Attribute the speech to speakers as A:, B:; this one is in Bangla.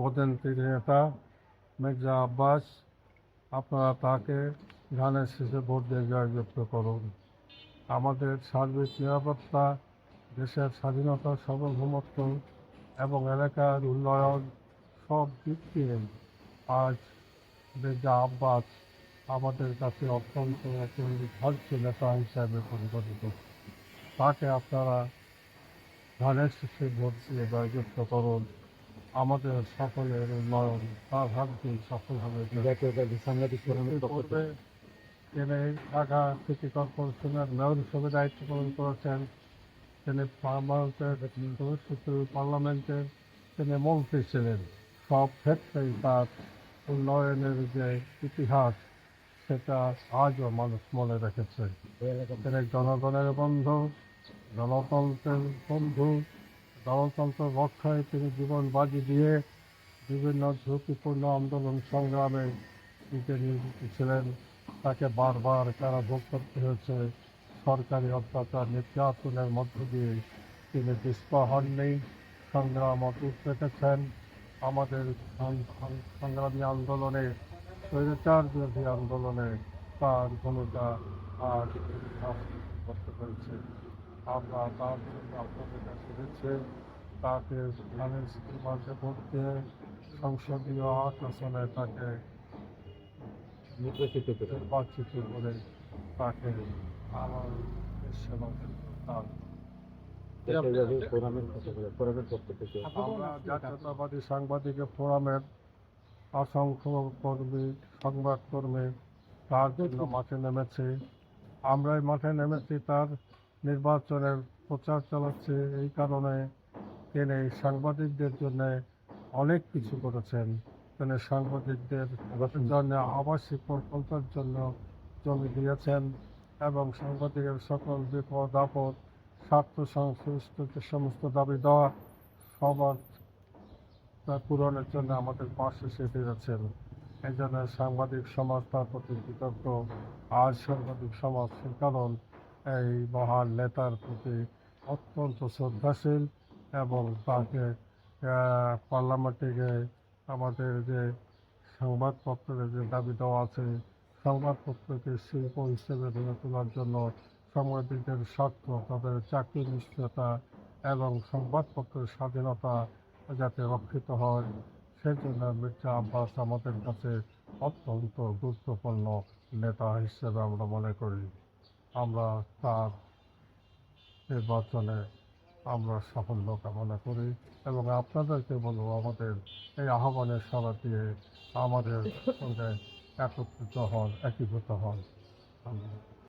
A: কিংবদন্তি নেতা মির্জা আব্বাস, আপনারা তাকে ধানের শীষে ভোট দিয়ে জয়যুক্ত করুন। আমাদের সার্বিক নিরাপত্তা, দেশের স্বাধীনতা, সার্বভৌমত্ব এবং এলাকার উন্নয়ন সব দিক দিয়ে আজ মির্জা আব্বাস আমাদের কাছে অত্যন্ত একজন ভালো নেতা হিসাবে পরিগণিত। তাকে আপনারা ধানের শীষে ভোট দিয়ে জয়যুক্ত করুন। আমাদের সকলের উন্নয়ন তার হাত দিয়ে সফল হবে। তিনি ঢাকা সিটি কর্পোরেশনের মেয়র হিসেবে দায়িত্ব পালন করেছেন। তিনি পার্লামেন্টের তিনি মন্ত্রী ছিলেন। সব ক্ষেত্রেই তার উন্নয়নের যে ইতিহাস সেটা আজও মানুষ মনে রেখেছে। তিনি জনগণের বন্ধু, গণতন্ত্রের বন্ধু, গণতন্ত্র রক্ষায় তিনি জীবন বাজি দিয়ে বিভিন্ন ঝুঁকিপূর্ণ আন্দোলন সংগ্রামে নিজে নিয়োজিত ছিলেন। তাকে বারবার কারাভোগ করতে হয়েছে। সরকারি অত্যাচার নির্যাতনের মধ্য দিয়ে তিনি পিছপা হননি, সংগ্রাম অটুট রেখেছেন। আমাদের সংগ্রামী আন্দোলনে, স্বৈরাচার বিরোধী আন্দোলনে তার ভূমিকা আজ করতে পেরেছে। আমরা তার জন্য আপনাদের কাছে দিচ্ছে তাকে ধানের শীষের মাঝে ভোট দিয়ে সংসদীয় ৮ আসনে তাকে নির্বাচিত করে তাকে আমার সেবা তার আমরা জাতীয়তাবাদী সাংবাদিক ফোরামের অসংখ্য কর্মী, সংবাদকর্মী তার জন্য মাঠে নেমেছে। আমরাই মাঠে নেমেছি তার নির্বাচনের প্রচার চালাচ্ছে। এই কারণে তিনি সাংবাদিকদের জন্য অনেক কিছু করেছেন। তিনি সাংবাদিকদের জন্য আবাসিক প্রকল্পের জন্য জমি দিয়েছেন এবং সাংবাদিকের সকল বিপদ আপদ, স্বার্থ সংশ্লিষ্ট যে সমস্ত দাবি দেওয়া সবার পূরণের জন্য আমাদের পাশে এসে দিয়েছেন। এই জন্য সাংবাদিক সমাজ তার প্রতি কৃতজ্ঞ। আজ সাংবাদিক সমাজ কারণ এই মহান নেতার প্রতি অত্যন্ত শ্রদ্ধাশীল এবং তাকে পার্লামেন্টে আমাদের যে সংবাদপত্রের যে দাবি দেওয়া আছে, সংবাদপত্রকে শিল্প হিসেবে গড়ে তোলার জন্য সাংবাদিকদের স্বার্থ, তাদের চাকরি নিশ্চয়তা এবং সংবাদপত্রের স্বাধীনতা যাতে রক্ষিত হয়, সেজন্য মির্জা আব্বাস আমাদের কাছে অত্যন্ত গুরুত্বপূর্ণ নেতা হিসেবে আমরা মনে করি। আমরা তার নির্বাচনে আমরা সাফল্য কামনা করি এবং আপনাদেরকে বলব আমাদের এই আহ্বানের সাড়া দিয়ে আমাদের সঙ্গে একত্রিত হন, একীভূত হন।